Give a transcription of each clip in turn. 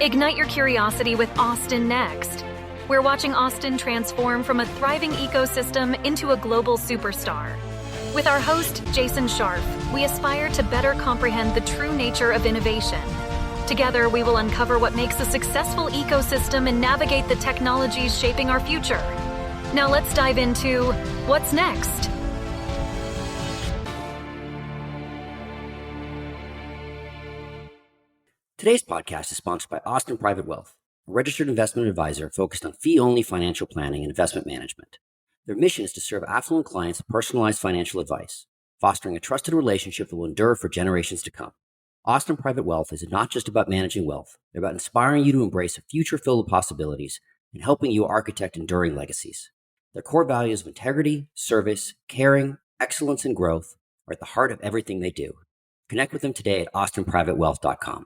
Ignite your curiosity with Austin Next. We're watching Austin transform from a thriving ecosystem into a global superstar. With our host, Jason Scharf, we aspire to better comprehend the true nature of innovation. Together, we will uncover what makes a successful ecosystem and navigate the technologies shaping our future. Now let's dive into what's next. Today's podcast is sponsored by Austin Private Wealth, a registered investment advisor focused on fee-only financial planning and investment management. Their mission is to serve affluent clients with personalized financial advice, fostering a trusted relationship that will endure for generations to come. Austin Private Wealth is not just about managing wealth. They're about inspiring you to embrace a future filled with possibilities and helping you architect enduring legacies. Their core values of integrity, service, caring, excellence, and growth are at the heart of everything they do. Connect with them today at austinprivatewealth.com.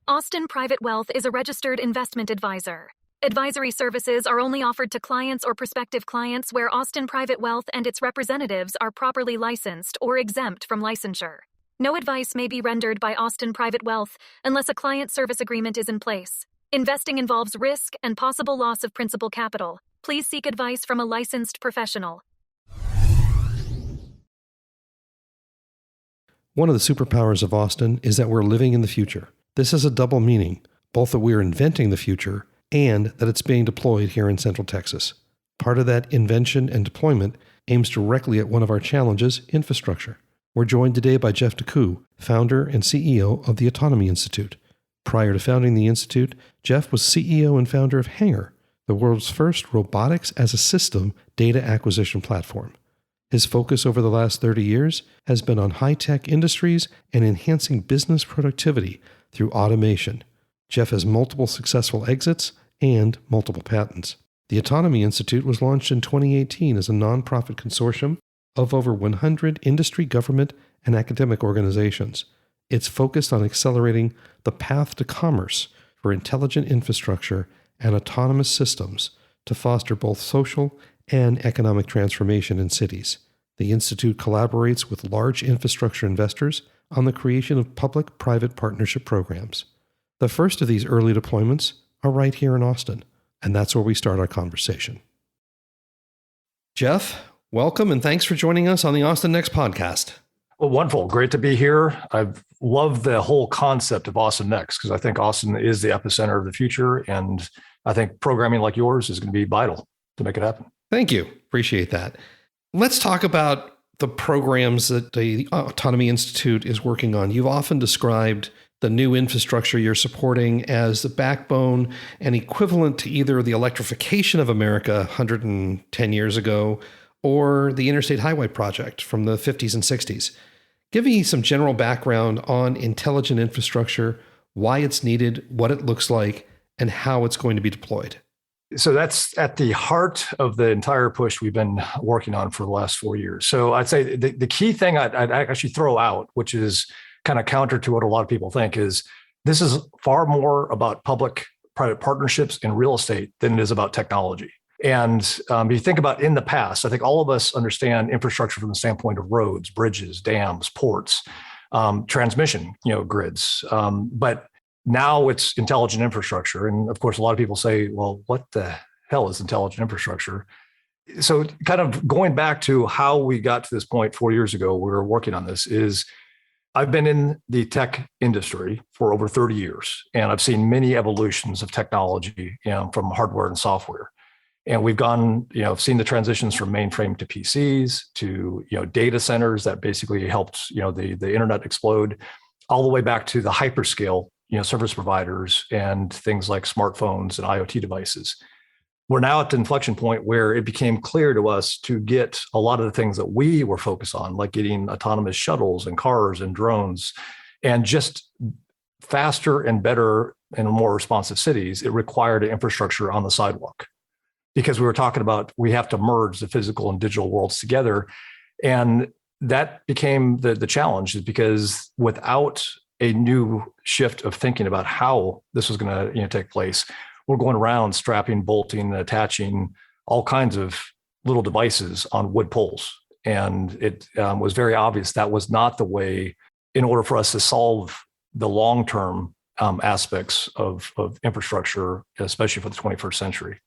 Austin Private Wealth is a registered investment advisor. Advisory services are only offered to clients or prospective clients where Austin Private Wealth and its representatives are properly licensed or exempt from licensure. No advice may be rendered by Austin Private Wealth unless a client service agreement is in place. Investing involves risk and possible loss of principal capital. Please seek advice from a licensed professional. One of the superpowers of Austin is that we're living in the future. This has a double meaning, both that we're inventing the future and that it's being deployed here in Central Texas. Part of that invention and deployment aims directly at one of our challenges, infrastructure. We're joined today by Jeff DeCoux, founder and CEO of the Autonomy Institute. Prior to founding the Institute, Jeff was CEO and founder of Hanger, the world's first robotics as a system data acquisition platform. His focus over the last 30 years has been on high-tech industries and enhancing business productivity through automation. Jeff has multiple successful exits and multiple patents. The Autonomy Institute was launched in 2018 as a nonprofit consortium of over 100 industry, government, and academic organizations. It's focused on accelerating the path to commerce for intelligent infrastructure and autonomous systems to foster both social and economic transformation in cities. The Institute collaborates with large infrastructure investors on the creation of public-private partnership programs. The first of these early deployments are right here in Austin, and that's where we start our conversation. Jeff, welcome, and thanks for joining us on the Austin Next podcast. Well, wonderful. Great to be here. I've loved the whole concept of Austin Next because I think Austin is the epicenter of the future, and I think programming like yours is going to be vital to make it happen. Thank you. Appreciate that. Let's talk about the programs that the Autonomy Institute is working on. You've often described the new infrastructure you're supporting as the backbone and equivalent to either the electrification of America 110 years ago or the Interstate Highway Project from the 50s and 60s. Give me some general background on intelligent infrastructure, why it's needed, what it looks like, and how it's going to be deployed. So that's at the heart of the entire push we've been working on for the last 4 years. So I'd say the key thing I'd actually throw out, which is kind of counter to what a lot of people think, is this is far more about public-private partnerships in real estate than it is about technology. And if you think about in the past, I think all of us understand infrastructure from the standpoint of roads, bridges, dams, ports, transmission, grids. But now it's intelligent infrastructure. And of course, a lot of people say, well, what the hell is intelligent infrastructure? So kind of going back to how we got to this point 4 years ago, we were working on this is I've been in the tech industry for over 30 years, and I've seen many evolutions of technology, from hardware and software. And we've gone, seen the transitions from mainframe to PCs to, data centers that basically helped, the internet explode, all the way back to the hyperscale service providers and things like smartphones and IoT devices. We're now at the inflection point where it became clear to us to get a lot of the things that we were focused on, like getting autonomous shuttles and cars and drones, and just faster and better and more responsive cities. It required an infrastructure on the sidewalk because we were talking about we have to merge the physical and digital worlds together. And that became the challenge, is because without a new shift of thinking about how this was going to take place, we're going around strapping, bolting, attaching all kinds of little devices on wood poles. And it was very obvious that was not the way in order for us to solve the long-term aspects of infrastructure, especially for the 21st century.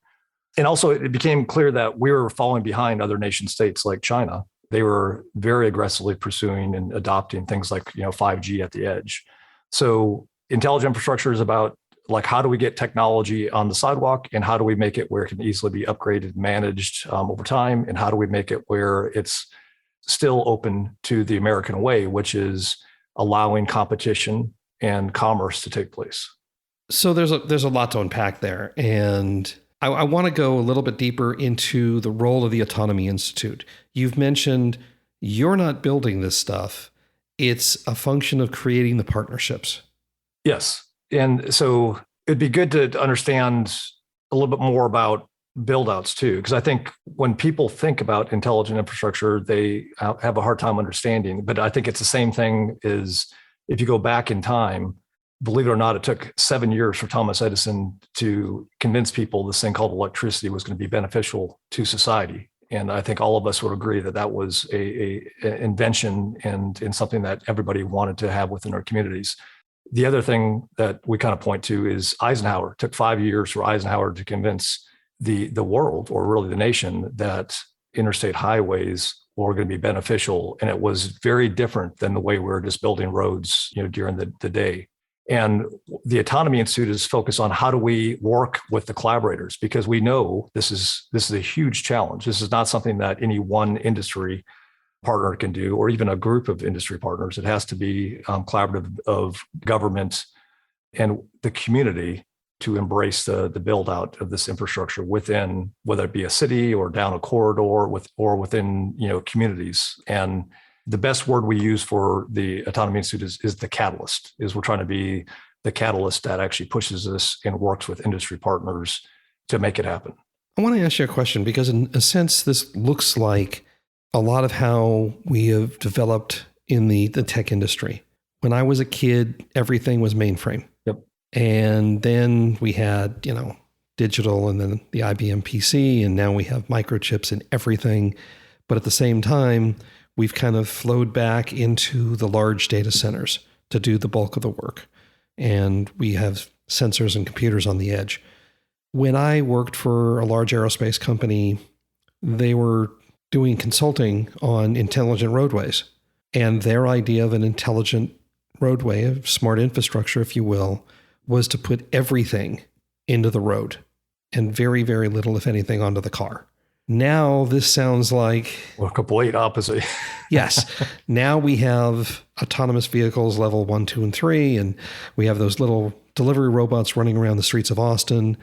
And also, it became clear that we were falling behind other nation states like China. They were very aggressively pursuing and adopting things like 5G at the edge. So intelligent infrastructure is about like, how do we get technology on the sidewalk, and how do we make it where it can easily be upgraded, managed over time, and how do we make it where it's still open to the American way, which is allowing competition and commerce to take place. So there's a lot to unpack there, and I want to go a little bit deeper into the role of the Autonomy Institute. You've mentioned you're not building this stuff; it's a function of creating the partnerships. Yes. And so it'd be good to understand a little bit more about build outs too, because I think when people think about intelligent infrastructure, they have a hard time understanding. But I think it's the same thing as if you go back in time, believe it or not, it took 7 years for Thomas Edison to convince people this thing called electricity was going to be beneficial to society. And I think all of us would agree that that was a invention and something that everybody wanted to have within our communities. The other thing that we kind of point to is Eisenhower. It took 5 years for Eisenhower to convince the world, or really the nation, that interstate highways were going to be beneficial. And it was very different than the way we were just building roads, during the day. And the Autonomy Institute is focused on how do we work with the collaborators, because we know this is a huge challenge. This is not something that any one industry partner can do, or even a group of industry partners. It has to be collaborative of government and the community to embrace the build out of this infrastructure within, whether it be a city or down a corridor or within communities. And the best word we use for the Autonomy Institute is the catalyst. We're trying to be the catalyst that actually pushes this and works with industry partners to make it happen. I want to ask you a question, because in a sense, this looks like a lot of how we have developed in the tech industry. When I was a kid, everything was mainframe. Yep. And then we had, digital, and then the IBM PC, and now we have microchips in everything. But at the same time, we've kind of flowed back into the large data centers to do the bulk of the work. And we have sensors and computers on the edge. When I worked for a large aerospace company, they were doing consulting on intelligent roadways. And their idea of an intelligent roadway, of smart infrastructure, if you will, was to put everything into the road and very, very little, if anything, onto the car. Now this sounds like... Well, complete opposite. Yes. Now we have autonomous vehicles level 1, 2, and 3, and we have those little delivery robots running around the streets of Austin,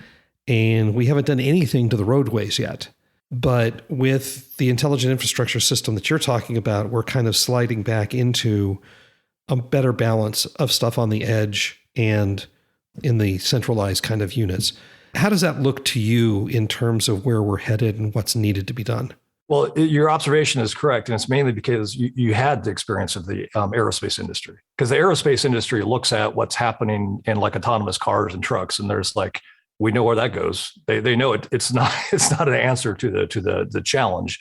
and we haven't done anything to the roadways yet. But with the intelligent infrastructure system that you're talking about, we're kind of sliding back into a better balance of stuff on the edge and in the centralized kind of units. How does that look to you in terms of where we're headed and what's needed to be done? Well, your observation is correct. And it's mainly because you had the experience of the aerospace industry. Because the aerospace industry looks at what's happening in like autonomous cars and trucks, and there's like, we know where that goes. They know it. It's not an answer to the challenge,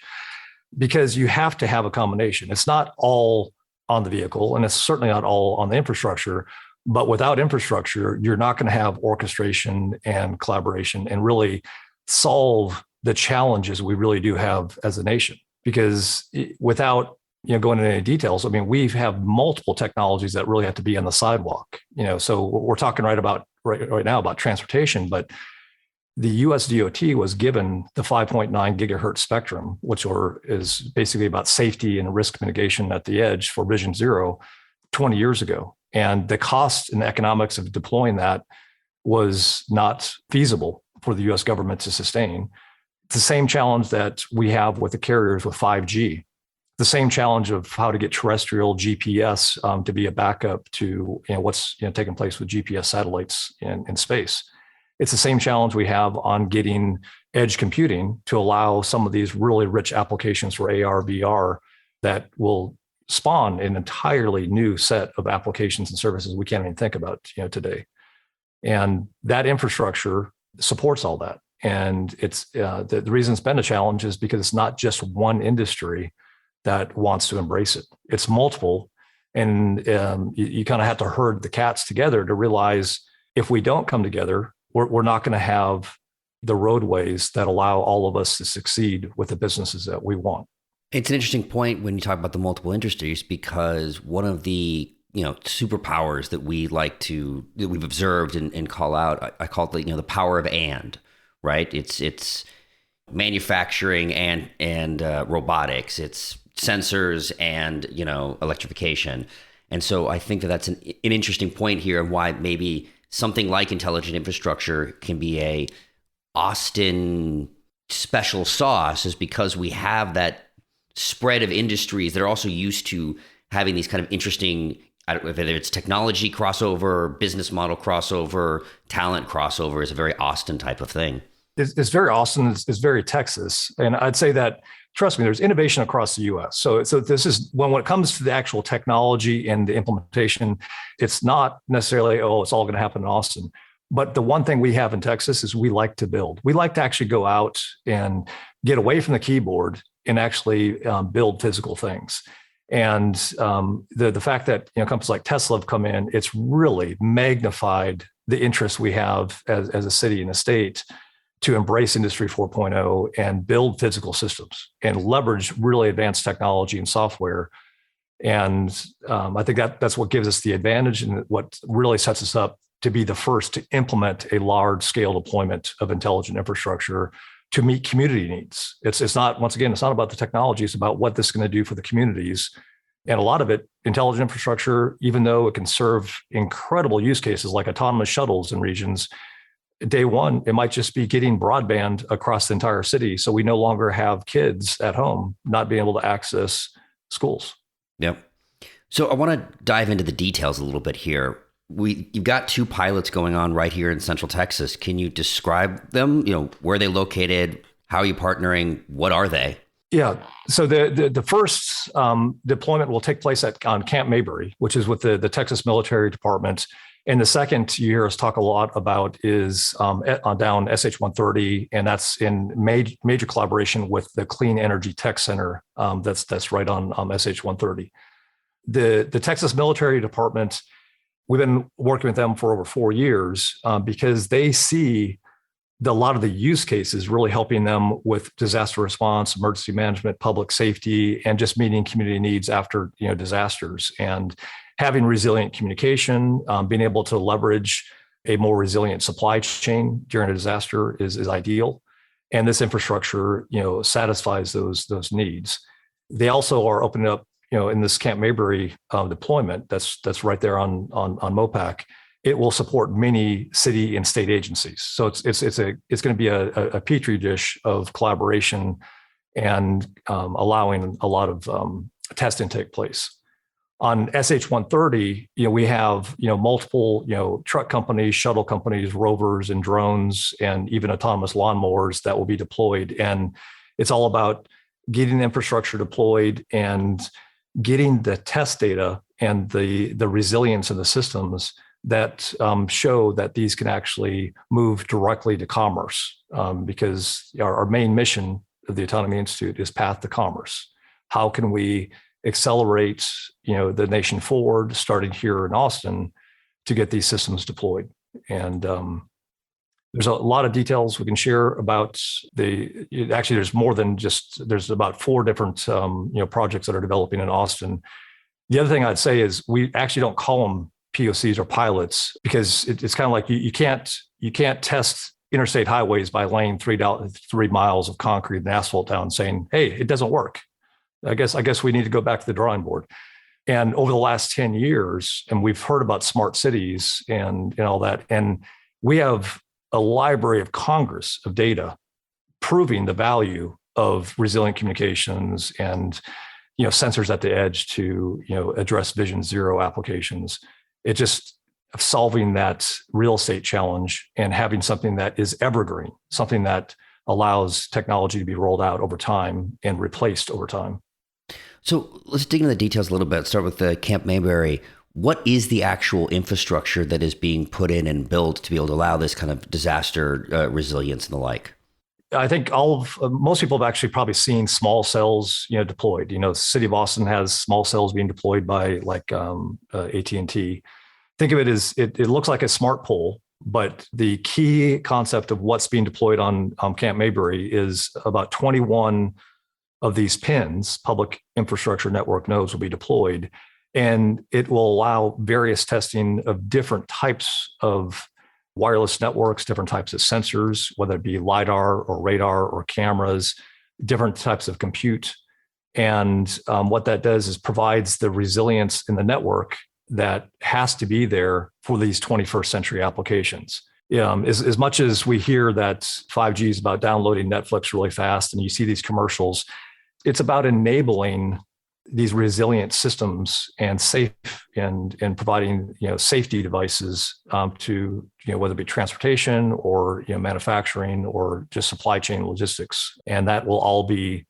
because you have to have a combination. It's not all on the vehicle, and it's certainly not all on the infrastructure. But without infrastructure, you're not going to have orchestration and collaboration and really solve the challenges we really do have as a nation. Because without going into any details, I mean, we have multiple technologies that really have to be on the sidewalk. So we're talking right now about transportation, but the US DOT was given the 5.9 gigahertz spectrum, which is basically about safety and risk mitigation at the edge for Vision Zero 20 years ago. And the cost and the economics of deploying that was not feasible for the US government to sustain. It's the same challenge that we have with the carriers with 5G. The same challenge of how to get terrestrial GPS to be a backup to what's taking place with GPS satellites in space. It's the same challenge we have on getting edge computing to allow some of these really rich applications for AR, VR that will spawn an entirely new set of applications and services we can't even think about today. And that infrastructure supports all that. And it's the reason it's been a challenge is because it's not just one industry that wants to embrace it. It's multiple. And you kind of have to herd the cats together to realize if we don't come together, we're not going to have the roadways that allow all of us to succeed with the businesses that we want. It's an interesting point when you talk about the multiple industries, because one of the superpowers that we've observed and call out, I call it the power of and, right? It's manufacturing and robotics, it's sensors and electrification. And so I think that that's an interesting point here, and why maybe something like intelligent infrastructure can be a Austin special sauce, is because we have that spread of industries that are also used to having these kind of interesting, whether it's technology crossover, business model crossover, talent crossover, is a very Austin type of thing. It's very Austin. It's very Texas. And I'd say that, trust me, there's innovation across the U.S. So this is when it comes to the actual technology and the implementation, it's not necessarily, it's all going to happen in Austin. But the one thing we have in Texas is we like to build. We like to actually go out and get away from the keyboard and actually build physical things. And the fact that companies like Tesla have come in, it's really magnified the interest we have as a city and a state to embrace Industry 4.0 and build physical systems and leverage really advanced technology and software. And I think that's what gives us the advantage, and what really sets us up to be the first to implement a large scale deployment of intelligent infrastructure to meet community needs. It's not, once again, it's not about the technology, it's about what this is going to do for the communities. And a lot of it, intelligent infrastructure, even though it can serve incredible use cases like autonomous shuttles in regions, day one, it might just be getting broadband across the entire city, so we no longer have kids at home not being able to access schools. Yep. So I want to dive into the details a little bit here. You've got 2 pilots going on right here in Central Texas. Can you describe them? Where are they located? How are you partnering? What are they? Yeah. So the first deployment will take place on Camp Mayberry, which is with the Texas Military Department. And the second you hear us talk a lot about is on down SH-130, and that's in major collaboration with the Clean Energy Tech Center that's right on SH-130. The Texas Military Department, we've been working with them for over 4 years because they see a lot of the use cases really helping them with disaster response, emergency management, public safety, and just meeting community needs after disasters. And having resilient communication, being able to leverage a more resilient supply chain during a disaster is ideal. And this infrastructure satisfies those needs. They also are opening up in this Camp Mayberry deployment that's right there on MOPAC. It will support many city and state agencies. So it's going to be a petri dish of collaboration and allowing a lot of testing to take place. On SH-130, we have multiple truck companies, shuttle companies, rovers, and drones, and even autonomous lawnmowers that will be deployed. And it's all about getting the infrastructure deployed and getting the test data and the resilience of the systems that show that these can actually move directly to commerce, because our main mission of the Autonomy Institute is path to commerce. How can we accelerate the nation forward, starting here in Austin, to get these systems deployed? And there's a lot of details we can share about actually there's more than there's about 4 different projects that are developing in Austin. The other thing I'd say is we actually don't call them POCs or pilots, because it's kind of like you can't test interstate highways by laying 3 miles of concrete and asphalt down and saying, hey, it doesn't work. I guess we need to go back to the drawing board. And over the last 10 years, and we've heard about smart cities and all that, and we have a Library of Congress of data proving the value of resilient communications and sensors at the edge to address Vision Zero applications. It just solving that real estate challenge and having something that is evergreen, something that allows technology to be rolled out over time and replaced over time. So let's dig into the details a little bit. Start with the Camp Mayberry. What is the actual infrastructure that is being put in and built to be able to allow this kind of disaster resilience and the like? I think most people have actually probably seen small cells, deployed. The city of Austin has small cells being deployed by like AT&T. Think of it as it looks like a smart pole, but the key concept of what's being deployed on Camp Maybury is about 21 of these pins, public infrastructure network nodes, will be deployed, and it will allow various testing of different types of wireless networks, different types of sensors, whether it be LiDAR or radar or cameras, different types of compute. And what that does is provides the resilience in the network that has to be there for these 21st century applications. As much as we hear that 5G is about downloading Netflix really fast and you see these commercials, it's about enabling these resilient systems and safe and providing safety devices to whether it be transportation or manufacturing or just supply chain logistics. And that will all be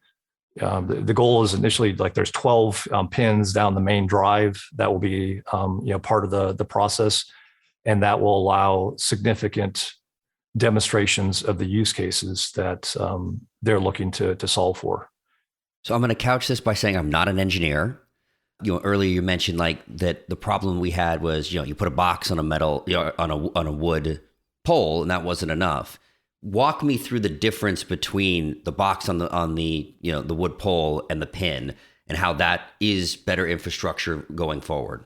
the goal is initially like there's 12 pins down the main drive that will be part of the process, and that will allow significant demonstrations of the use cases that they're looking to solve for. So I'm going to couch this by saying I'm not an engineer. Earlier you mentioned like that the problem we had was, you put a box on a metal, on a wood pole, and that wasn't enough. Walk me through the difference between the box on the the wood pole and the pin, and how that is better infrastructure going forward.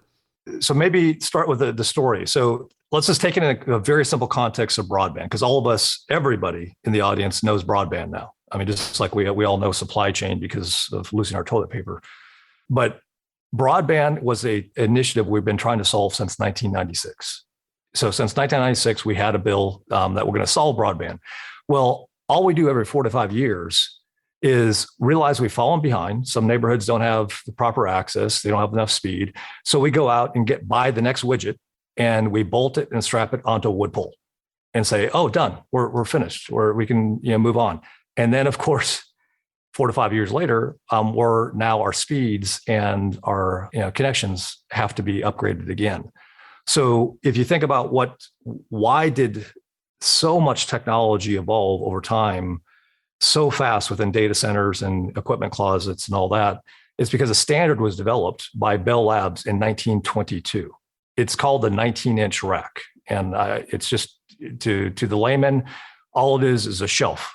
So maybe start with the story. So let's just take it in a very simple context of broadband, because everybody in the audience knows broadband now. I mean, just like we all know supply chain because of losing our toilet paper. But broadband was an initiative we've been trying to solve since 1996. So since 1996, we had a bill that we're going to solve broadband. Well, all we do every 4 to 5 years is realize we've fallen behind. Some neighborhoods don't have the proper access. They don't have enough speed. So we go out and buy the next widget, and we bolt it and strap it onto a wood pole and say, oh, done. We're finished, or we can move on. And then, of course, 4 to 5 years later, our speeds and our connections have to be upgraded again. So if you think about why did so much technology evolve over time so fast within data centers and equipment closets and all that, it's because a standard was developed by Bell Labs in 1922. It's called the 19-inch rack. And it's just, to the layman, all it is a shelf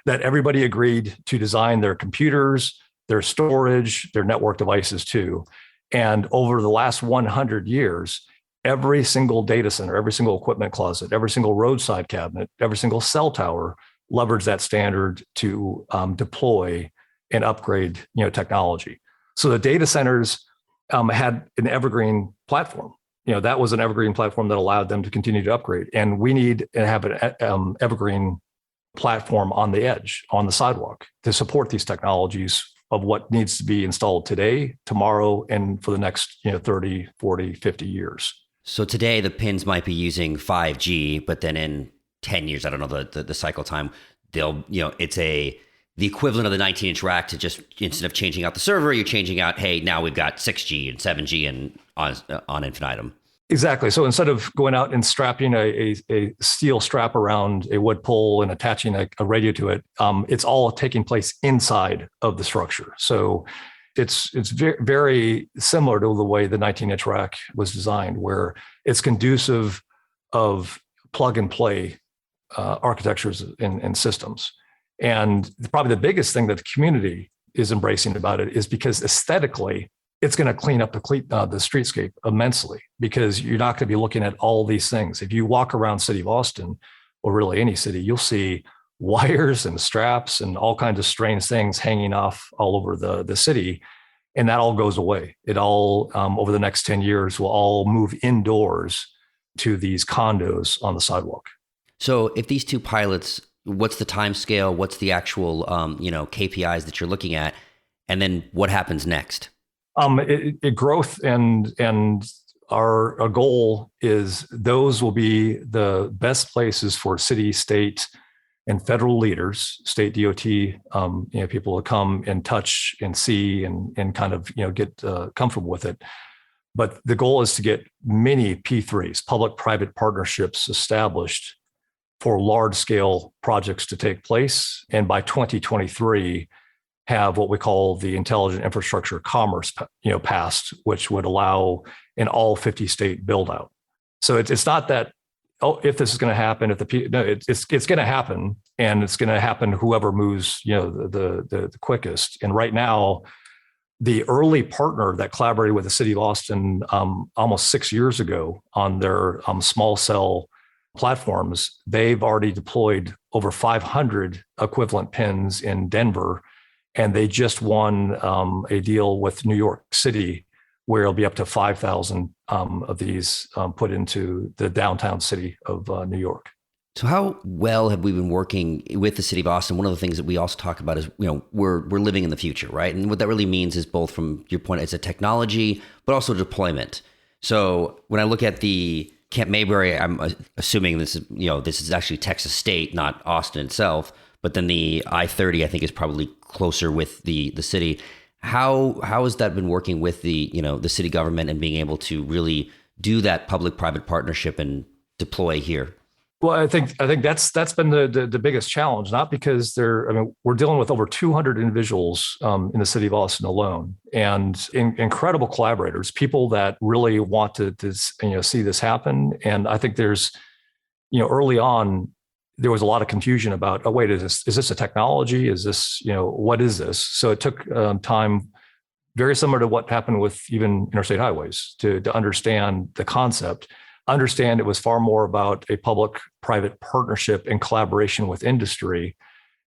that everybody agreed to design their computers, their storage, their network devices to. And over the last 100 years, every single data center, every single equipment closet, every single roadside cabinet, every single cell tower leveraged that standard to deploy and upgrade technology. So the data centers had an evergreen platform. That was an evergreen platform that allowed them to continue to upgrade. And we need to have an evergreen platform on the edge, on the sidewalk, to support these technologies of what needs to be installed today, tomorrow, and for the next 30, 40, 50 years. So today the pins might be using 5G, but then in 10 years, I don't know the cycle time, they'll, it's the equivalent of the 19-inch rack to just, instead of changing out the server, you're changing out, hey, now we've got 6G and 7G and on infinitum. Exactly. So instead of going out and strapping a steel strap around a wood pole and attaching a radio to it, it's all taking place inside of the structure. So it's very, very similar to the way the 19-inch rack was designed, where it's conducive of plug and play architectures and systems. And probably the biggest thing that the community is embracing about it is because aesthetically, it's going to clean up the streetscape immensely, because you're not going to be looking at all these things. If you walk around city of Austin, or really any city, you'll see wires and straps and all kinds of strange things hanging off all over the city. And that all goes away. It all, over the next 10 years, will all move indoors to these condos on the sidewalk. So if these two pilots, what's the time scale? What's the actual, KPIs that you're looking at? And then what happens next? Growth and our goal is those will be the best places for city, state, and federal leaders, state DOT, people to come and touch and see and kind of get comfortable with it. But the goal is to get many P3s, public-private partnerships, established for large scale projects to take place. And by 2023, have what we call the Intelligent Infrastructure Commerce, passed, which would allow an all 50 state build out. So it's not that, if this is going to happen, it's going to happen, and it's going to happen whoever moves, the quickest. And right now, the early partner that collaborated with the city of Austin almost 6 years ago on their small cell platforms, they've already deployed over 500 equivalent pins in Denver, and they just won a deal with New York City where it'll be up to 5,000 of these put into the downtown city of New York. So how well have we been working with the city of Austin? One of the things that we also talk about is, we're living in the future, right? And what that really means is both from your point, it's a technology, but also deployment. So when I look at the Camp Mayberry, I'm assuming this is actually Texas State, not Austin itself. But then the I-30, I think, is probably closer with the city. How has that been working with the city government and being able to really do that public-private partnership and deploy here? Well, I think that's been the biggest challenge, not because we're dealing with over 200 individuals in the city of Austin alone, and incredible collaborators, people that really want to see this happen. And I think there's, early on, there was a lot of confusion about, oh, wait, is this a technology? Is this, what is this? So it took time, very similar to what happened with even interstate highways, to understand the concept. Understand it was far more about a public-private partnership in collaboration with industry.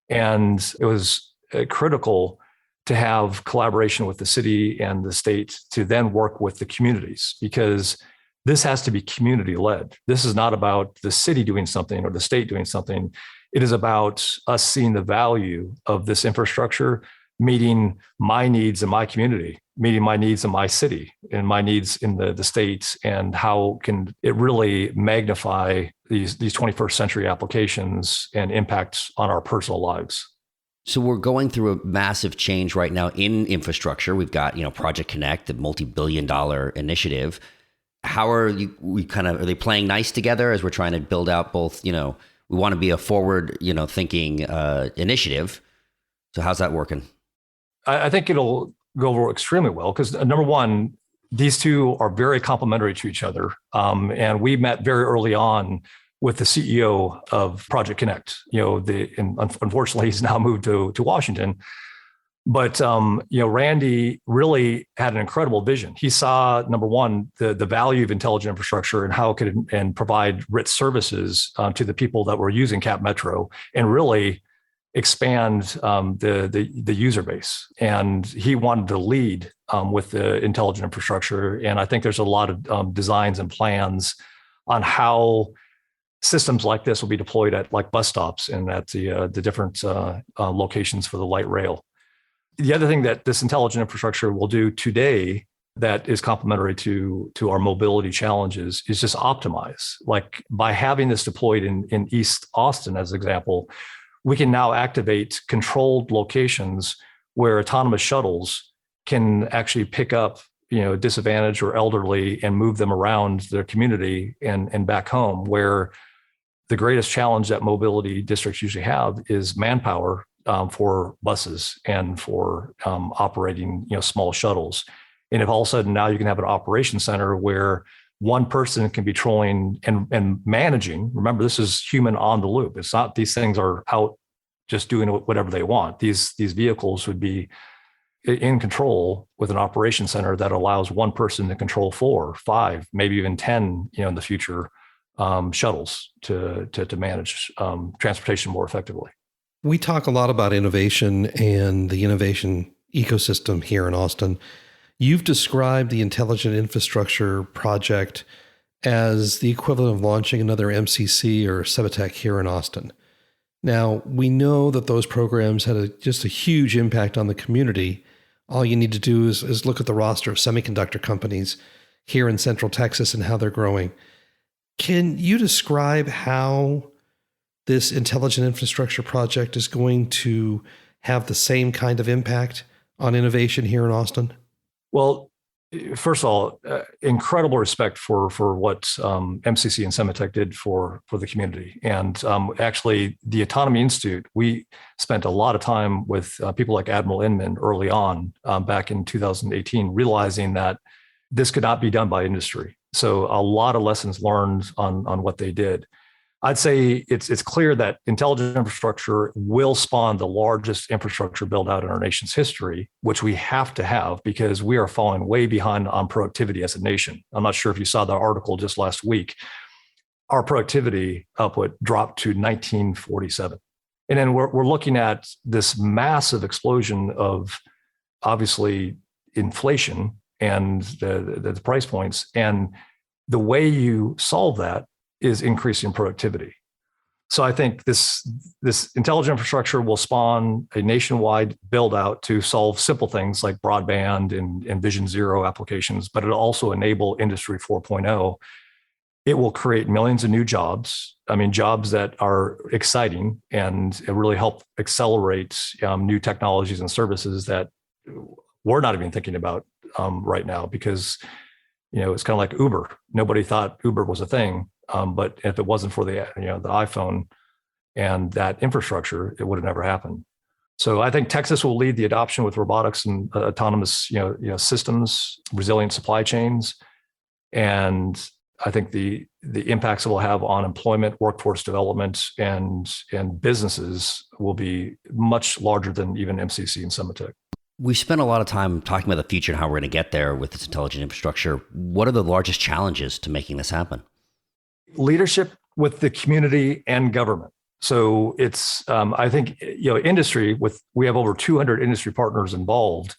And it was critical to have collaboration with the city and the state to then work with the communities, because this has to be community-led. This is not about the city doing something or the state doing something. It is about us seeing the value of this infrastructure, meeting my needs in my community, meeting my needs in my city and my needs in the state, and how can it really magnify these 21st century applications and impacts on our personal lives. So we're going through a massive change right now in infrastructure. We've got, Project Connect, the multi-billion-dollar initiative. How are they playing nice together as we're trying to build out both, we want to be a forward, thinking initiative. So how's that working? I think it'll go over extremely well because, number one, these two are very complementary to each other. And we met very early on with the CEO of Project Connect. And unfortunately, he's now moved to Washington. But Randy really had an incredible vision. He saw, number one, the value of intelligent infrastructure and how it could provide rich services to the people that were using Cap Metro, and really expand the user base. And he wanted to lead with the intelligent infrastructure. And I think there's a lot of designs and plans on how systems like this will be deployed at like bus stops and at the different locations for the light rail. The other thing that this intelligent infrastructure will do today that is complementary to our mobility challenges is just optimize. Like by having this deployed in East Austin, as an example, we can now activate controlled locations where autonomous shuttles can actually pick up, disadvantaged or elderly and move them around their community and back home, where the greatest challenge that mobility districts usually have is manpower for buses and for operating, small shuttles. And if all of a sudden now you can have an operations center where one person can be trolling and managing. Remember, this is human on the loop. It's not these things are out just doing whatever they want. These vehicles would be in control with an operations center that allows one person to control 4, 5, maybe even 10, in the future, shuttles to manage transportation more effectively. We talk a lot about innovation and the innovation ecosystem here in Austin. You've described the Intelligent Infrastructure Project as the equivalent of launching another MCC or Sebetech here in Austin. Now, we know that those programs had just a huge impact on the community. All you need to do is look at the roster of semiconductor companies here in Central Texas and how they're growing. Can you describe how this Intelligent Infrastructure Project is going to have the same kind of impact on innovation here in Austin? Well, First of all, incredible respect for what MCC and Semitech did for the community. And actually, the Autonomy Institute, we spent a lot of time with people like Admiral Inman early on back in 2018, realizing that this could not be done by industry. So a lot of lessons learned on what they did. I'd say it's clear that intelligent infrastructure will spawn the largest infrastructure build out in our nation's history, which we have to have because we are falling way behind on productivity as a nation. I'm not sure if you saw the article just last week. Our productivity output dropped to 1947. And then we're looking at this massive explosion of obviously inflation and the price points. And the way you solve that is increasing productivity. So I think this intelligent infrastructure will spawn a nationwide build out to solve simple things like broadband and Vision Zero applications, but it'll also enable Industry 4.0. It will create millions of new jobs. I mean, jobs that are exciting and it really help accelerate new technologies and services that we're not even thinking about right now because, it's kind of like Uber. Nobody thought Uber was a thing. But if it wasn't for the iPhone and that infrastructure, it would have never happened. So I think Texas will lead the adoption with robotics and autonomous systems, resilient supply chains, and I think the impacts it will have on employment, workforce development, and businesses will be much larger than even MCC and Semitech. We spent a lot of time talking about the future and how we're going to get there with this intelligent infrastructure. What are the largest challenges to making this happen? Leadership with the community and government. So it's, I think, industry we have over 200 industry partners involved.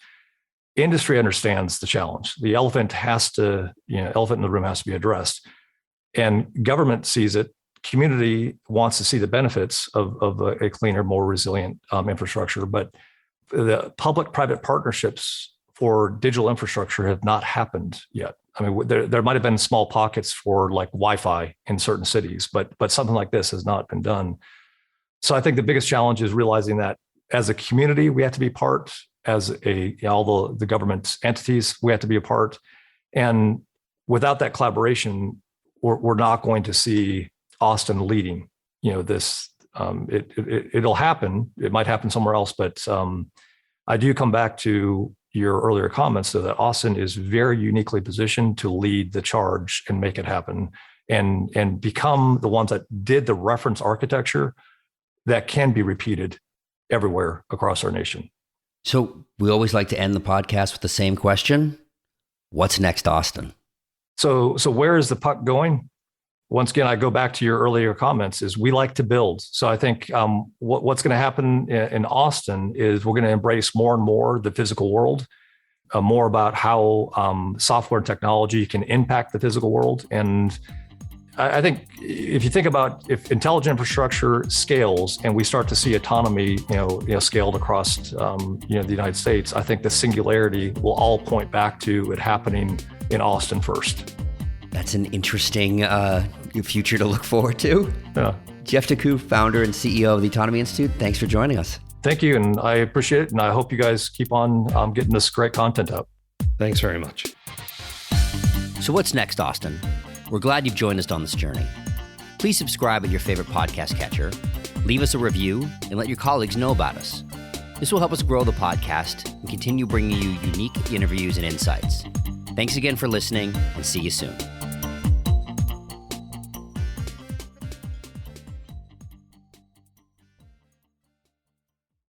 Industry understands the challenge. The elephant in the room has to be addressed. And government sees it. Community wants to see the benefits of a cleaner, more resilient infrastructure. But the public-private partnerships for digital infrastructure have not happened yet. I mean, there might have been small pockets for like Wi-Fi in certain cities, but something like this has not been done. So I think the biggest challenge is realizing that as a community, we have to be part. As all the government entities, we have to be a part. And without that collaboration, we're not going to see Austin leading. This it'll happen. It might happen somewhere else, but I do come back to your earlier comments, so that Austin is very uniquely positioned to lead the charge and make it happen, and become the ones that did the reference architecture that can be repeated everywhere across our nation. So we always like to end the podcast with the same question: what's next, Austin? So where is the puck going? Once again, I go back to your earlier comments, is we like to build. So I think what's going to happen in Austin is we're going to embrace more and more the physical world, more about how software and technology can impact the physical world. And I think if you think about if intelligent infrastructure scales and we start to see autonomy, scaled across the United States, I think the singularity will all point back to it happening in Austin first. That's an interesting future to look forward to. Yeah. Jeff DeCoux, founder and CEO of the Autonomy Institute, thanks for joining us. Thank you, and I appreciate it, and I hope you guys keep on getting this great content out. Thanks very much. So what's next, Austin? We're glad you've joined us on this journey. Please subscribe at your favorite podcast catcher, leave us a review, and let your colleagues know about us. This will help us grow the podcast and continue bringing you unique interviews and insights. Thanks again for listening, and see you soon.